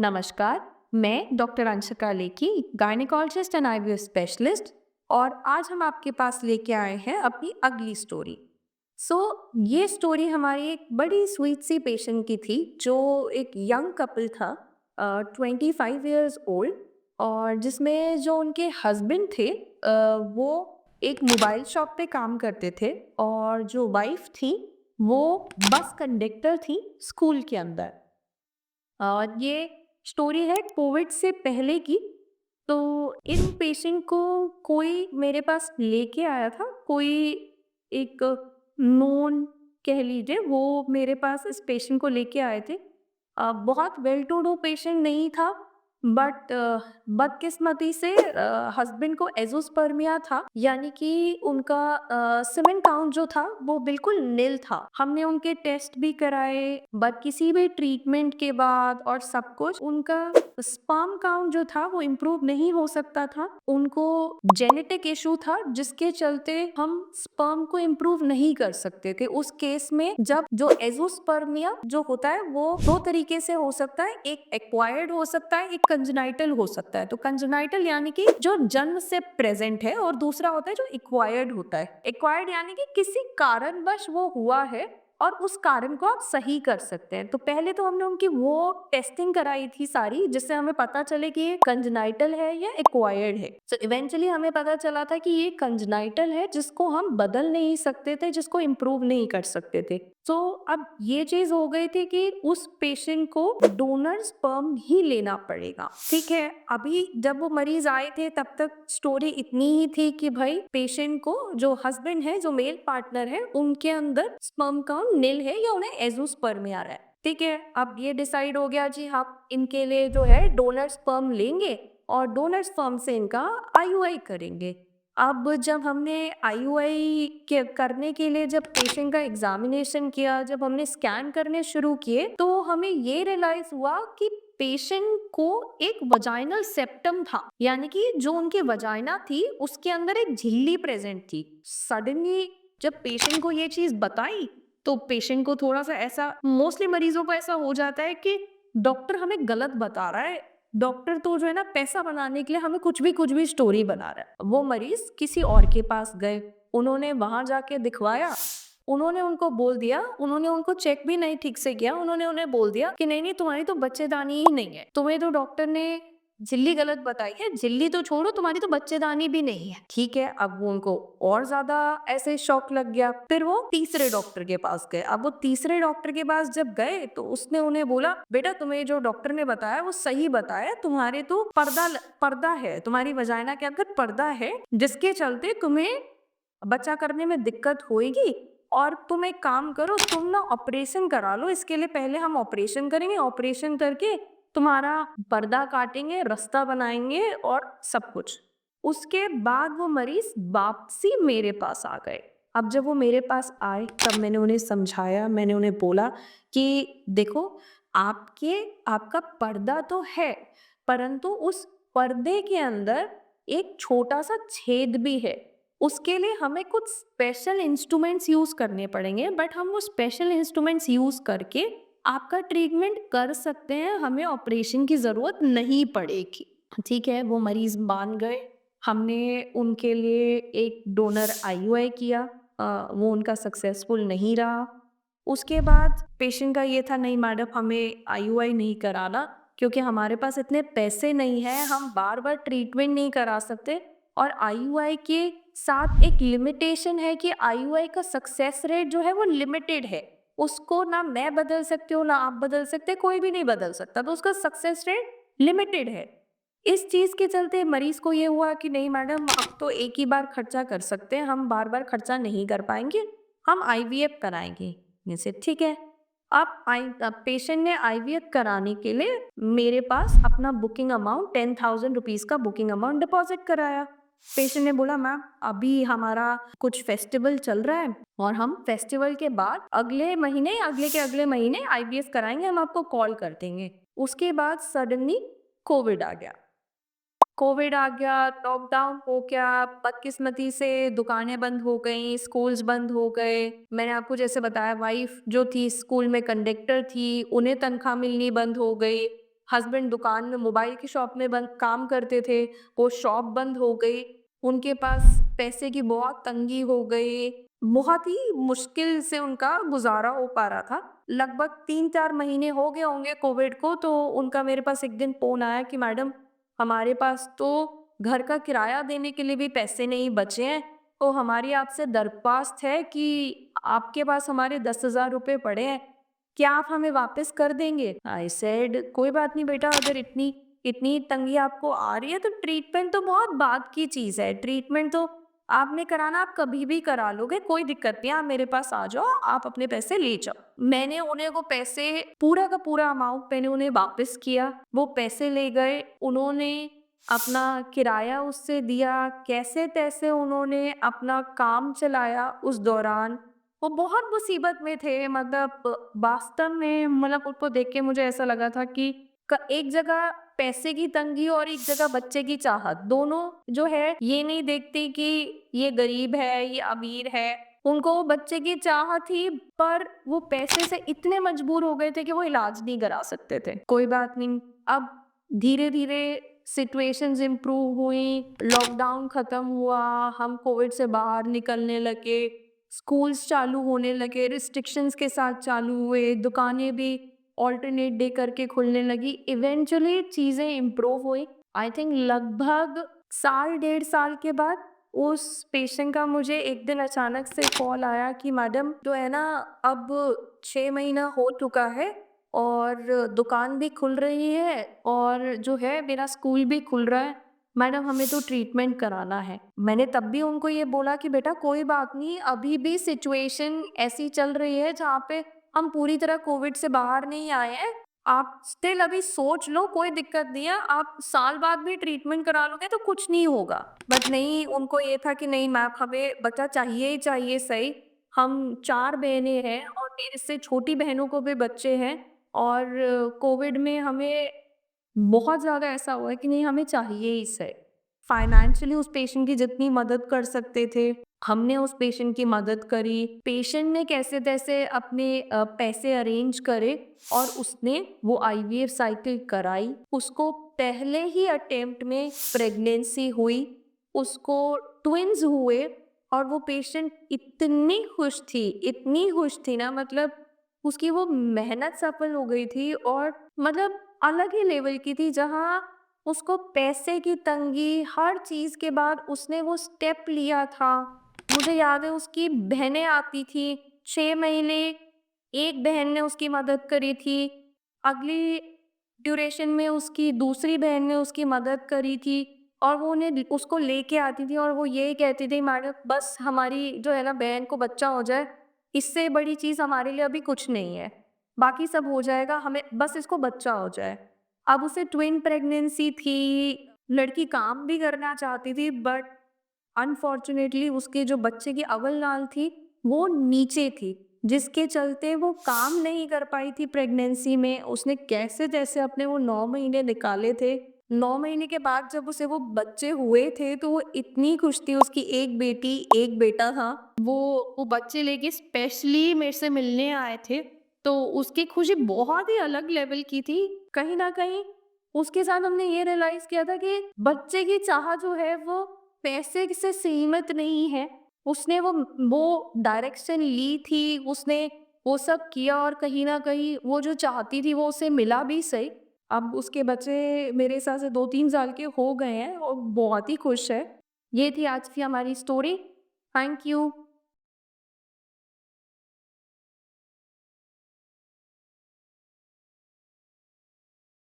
नमस्कार। मैं डॉक्टर अंशिका लेकी, गायनेकोलॉजिस्ट एंड आईवीएफ स्पेशलिस्ट, और आज हम आपके पास लेके आए हैं अपनी अगली स्टोरी। सो ये स्टोरी हमारी एक बड़ी स्वीट सी पेशेंट की थी, जो एक यंग कपल था, 25 ईयर्स ओल्ड, और जिसमें जो उनके हस्बैंड थे, वो एक मोबाइल शॉप पे काम करते थे, और जो वाइफ थी वो बस कंडक्टर थी स्कूल के अंदर। और ये स्टोरी है कोविड से पहले की। तो इन पेशेंट को कोई मेरे पास लेके आया था, कोई एक नोन कह लीजिए, वो मेरे पास इस पेशेंट को लेके आए थे। बहुत वेल टू डू पेशेंट नहीं था, बट बदकिस्मती से हस्बैंड को एजोस्पर्मिया था, यानी कि उनका सीमेन काउंट जो था वो बिल्कुल नील था। हमने उनके टेस्ट भी कराए, बट किसी भी ट्रीटमेंट के बाद और सब कुछ उनका स्पर्म काउंट जो था वो इम्प्रूव नहीं हो सकता था। उनको जेनेटिक इशू था, जिसके चलते हम स्पर्म को इम्प्रूव नहीं कर सकते थे उस केस में। जब जो एजोस्पर्मिया जो होता है वो दो तरीके से हो सकता है, एक एक्वायर्ड हो सकता है, एक कंजेनाइटल हो सकता है। तो कंजेनाइटल यानी कि जो जन्म से प्रेजेंट है, और दूसरा होता है जो एक्वायर्ड होता है। एक्वायर्ड यानी कि किसी कारणवश वो हुआ है और उस कारण को आप सही कर सकते हैं। तो पहले तो हमने उनकी वो टेस्टिंग कराई थी सारी, जिससे हमें पता चले कि ये कंजेनाइटल है या एक्वायर्ड है। तो इवेंचुअली हमें पता चला था कि ये कंजेनाइटल है, जिसको हम बदल नहीं सकते थे, जिसको इम्प्रूव नहीं कर सकते थे। तो अब ये चीज हो गई थी कि उस पेशेंट को डोनर स्पर्म ही लेना पड़ेगा। ठीक है, अभी जब वो मरीज आए थे तब तक स्टोरी इतनी ही थी कि भाई पेशेंट को जो हस्बैंड है, जो मेल पार्टनर है, उनके अंदर स्पर्म काउंट नील है या उन्हें एजोस्पर्मिया आ रहा है। ठीक है, अब ये डिसाइड हो गया जी, हम इनके लिए जो है डोनर स्पर्म लेंगे और डोनर स्पर्म से इनका आईयूआई करेंगे। अब जब हमने आईयूआई के करने के लिए जब पेशेंट का एग्जामिनेशन किया, जब हमने स्कैन करने शुरू किए, तो हमें ये रियलाइज हुआ कि पेशेंट को एक वजाइनल सेप्टम था, यानी कि जो उनकी वजाइना थी उसके अंदर एक झिल्ली प्रेजेंट थी। सडनली जब पेशेंट को ये चीज बताई, तो पेशेंट को थोड़ा सा ऐसा, मोस्टली मरीजों को ऐसा हो जाता है कि डॉक्टर हमें गलत बता रहा है, डॉक्टर तो जो है ना पैसा बनाने के लिए हमें कुछ भी स्टोरी बना रहा है। वो मरीज किसी और के पास गए, उन्होंने वहां जाके दिखवाया, उन्होंने उनको बोल दिया, उन्होंने उनको चेक भी नहीं ठीक से किया, उन्होंने उन्हें बोल दिया कि नहीं नहीं, तुम्हारी तो बच्चेदानी ही नहीं है, तुम्हें तो डॉक्टर ने झिल्ली गलत बताई है, झिल्ली तो छोड़ो, तुम्हारी तो बच्चेदानी भी नहीं है। ठीक है, अब वो उनको और ज्यादा ऐसे शॉक लग गया। फिर वो तीसरे डॉक्टर के पास गए। अब वो तीसरे डॉक्टर के पास जब गए तो उसने उन्हें बोला, बेटा तुम्हें जो डॉक्टर ने बताया वो सही बताया, तुम्हारे तो पर्दा है, तुम्हारी वजाइना के अंदर पर्दा है, जिसके चलते तुम्हें बच्चा करने में दिक्कत होगी, और तुम एक काम करो, तुम ना ऑपरेशन करा लो, इसके लिए पहले हम ऑपरेशन करेंगे, ऑपरेशन करके तुम्हारा पर्दा काटेंगे, रास्ता बनाएंगे और सब कुछ। उसके बाद वो मरीज वापसी मेरे पास आ गए। अब जब वो मेरे पास आए तब मैंने उन्हें समझाया, मैंने उन्हें बोला कि देखो, आपका पर्दा तो है, परंतु उस पर्दे के अंदर एक छोटा सा छेद भी है। उसके लिए हमें कुछ स्पेशल इंस्ट्रूमेंट्स यूज करने पड़ेंगे, बट हम वो स्पेशल इंस्ट्रूमेंट्स यूज करके आपका ट्रीटमेंट कर सकते हैं, हमें ऑपरेशन की जरूरत नहीं पड़ेगी। ठीक है, वो मरीज मान गए। हमने उनके लिए एक डोनर आईयूआई किया, वो उनका सक्सेसफुल नहीं रहा। उसके बाद पेशेंट का ये था, नहीं मैडम, हमें आईयूआई नहीं कराना, क्योंकि हमारे पास इतने पैसे नहीं हैं, हम बार बार ट्रीटमेंट नहीं करा सकते, और आईयूआई के साथ एक लिमिटेशन है कि आईयूआई का सक्सेस रेट जो है वो लिमिटेड है। उसको ना मैं बदल सकती हूँ, ना आप बदल सकते, कोई भी नहीं बदल सकता, तो उसका सक्सेस रेट लिमिटेड है। इस चीज के चलते मरीज को ये हुआ कि नहीं मैडम, अब तो एक ही बार खर्चा कर सकते हैं, हम बार बार खर्चा नहीं कर पाएंगे, हम आईवीएफ कराएंगे। जैसे ठीक है, अब पेशेंट ने आईवीएफ कराने के लिए मेरे पास अपना बुकिंग अमाउंट 10,000 रुपीज का बुकिंग अमाउंट डिपॉजिट कराया। पेशेंट ने बोला, मैम अभी हमारा कुछ फेस्टिवल चल रहा है, और हम फेस्टिवल के बाद अगले महीने, अगले के अगले महीने आईवीएफ कराएंगे, हम आपको कॉल कर देंगे। उसके बाद सडनली कोविड आ गया। कोविड आ गया, लॉकडाउन हो गया, बदकिस्मती से दुकानें बंद हो गई, स्कूल्स बंद हो गए। मैंने आपको जैसे बताया, वाइफ जो थी स्कूल में कंडक्टर थी, उन्हें तनख्वाह मिलनी बंद हो गई। हस्बैंड दुकान में मोबाइल की शॉप में बंद काम करते थे, वो शॉप बंद हो गई, उनके पास पैसे की बहुत तंगी हो गई, बहुत ही मुश्किल से उनका गुज़ारा हो पा रहा था। लगभग 3-4 महीने हो गए होंगे कोविड को, तो उनका मेरे पास एक दिन फ़ोन आया कि मैडम, हमारे पास तो घर का किराया देने के लिए भी पैसे नहीं बचे हैं, तो हमारी आपसे दरख्वास्त है कि आपके पास हमारे 10,000 रुपए पड़े हैं, क्या आप हमें वापस कर देंगे? आई सेड कोई बात नहीं बेटा, अगर इतनी इतनी तंगी आपको आ रही है तो ट्रीटमेंट तो बहुत बात की चीज़ है। ट्रीटमेंट तो आपने कराना, आप कभी भी करा लोगे, कोई दिक्कत नहीं है, आप मेरे पास आ जाओ, आप अपने पैसे ले जाओ। मैंने उन्हें वो पैसे, पूरा का पूरा अमाउंट मैंने उन्हें वापस किया। वो पैसे ले गए, उन्होंने अपना किराया उससे दिया, कैसे-तैसे उन्होंने अपना काम चलाया उस दौरान। वो बहुत मुसीबत में थे, मतलब वास्तव में, मतलब उनको देख के मुझे ऐसा लगा था कि एक जगह पैसे की तंगी और एक जगह बच्चे की चाहत, दोनों जो है ये नहीं देखती कि ये गरीब है, ये अमीर है। उनको वो बच्चे की चाहत थी, पर वो पैसे से इतने मजबूर हो गए थे कि वो इलाज नहीं करा सकते थे। कोई बात नहीं, अब धीरे-धीरे सिचुएशंस इम्प्रूव हुई, लॉकडाउन खत्म हुआ, हम कोविड से बाहर निकलने लगे, स्कूल्स चालू होने लगे, रिस्ट्रिक्शंस के साथ चालू हुए, दुकानें भी ऑल्टरनेट डे करके खुलने लगी। इवेंचुअली चीज़ें इम्प्रूव हुई। आई थिंक लगभग साल, 1.5 साल के बाद उस पेशेंट का मुझे एक दिन अचानक से कॉल आया कि मैडम, जो है ना, अब 6 महीना हो चुका है और दुकान भी खुल रही है और जो है मेरा स्कूल भी खुल रहा है। मैडम, हमें तो ट्रीटमेंट कराना है। मैंने तब भी उनको ये बोला कि बेटा कोई बात नहीं, अभी भी सिचुएशन ऐसी चल रही है जहाँ पे हम पूरी तरह कोविड से बाहर नहीं आए हैं। आप स्टिल अभी सोच लो, कोई दिक्कत नहीं है, आप साल बाद भी ट्रीटमेंट करा लोगे तो कुछ नहीं होगा। बट नहीं, उनको ये था कि नहीं मैम, हमें बच्चा चाहिए ही चाहिए सही। हम 4 बहनें हैं और मेरे से छोटी बहनों को भी बच्चे हैं और कोविड में हमें बहुत ज़्यादा ऐसा हुआ है कि नहीं, हमें चाहिए ही सही। फाइनेंशियली उस पेशेंट की जितनी मदद कर सकते थे, हमने उस पेशेंट की मदद करी। पेशेंट ने कैसे-तैसे अपने पैसे अरेंज करे और उसने वो आईवीएफ साइकिल कराई। उसको पहले ही अटेम्प्ट में प्रेगनेंसी हुई, उसको ट्विन्स हुए और वो पेशेंट इतनी खुश थी ना, मतलब उसकी वो मेहनत सफल हो गई थी और मतलब अलग ही लेवल की थी, जहाँ उसको पैसे की तंगी, हर चीज़ के बाद उसने वो स्टेप लिया था। मुझे याद है उसकी बहनें आती थी, 6 महीने एक बहन ने उसकी मदद करी थी, अगली ड्यूरेशन में उसकी दूसरी बहन ने उसकी मदद करी थी और वो उन्हें उसको लेके आती थी और वो यही कहती थी, मैडम बस हमारी जो है ना बहन को बच्चा हो जाए, इससे बड़ी चीज़ हमारे लिए अभी कुछ नहीं है, बाकी सब हो जाएगा, हमें बस इसको बच्चा हो जाए। अब उसे ट्विन प्रेगनेंसी थी, लड़की काम भी करना चाहती थी, बट अनफॉर्चुनेटली उसके जो बच्चे की अव्वल नाल थी, वो नीचे थी, जिसके चलते वो काम नहीं कर पाई थी प्रेगनेंसी में। उसने कैसे-तैसे अपने वो 9 महीने निकाले थे। 9 महीने के बाद जब उसे वो बच्चे हुए थे, तो वो इतनी खुश थी, उसकी 1 बेटी, 1 बेटा था। वो बच्चे लेके स्पेशली मेरे से मिलने आए थे, तो उसकी खुशी बहुत ही अलग लेवल की थी। कहीं न कहीं उसके साथ हमने ये रियलाइज़ किया था कि बच्चे की चाह जो है वो पैसे से सीमित नहीं है। उसने वो डायरेक्शन ली थी, उसने वो सब किया और कहीं न कहीं वो जो चाहती थी वो उसे मिला भी सही। अब उसके बच्चे मेरे हिसाब से 2-3 साल के हो गए हैं और बहुत ही खुश है। ये थी आज की हमारी स्टोरी। Thank you.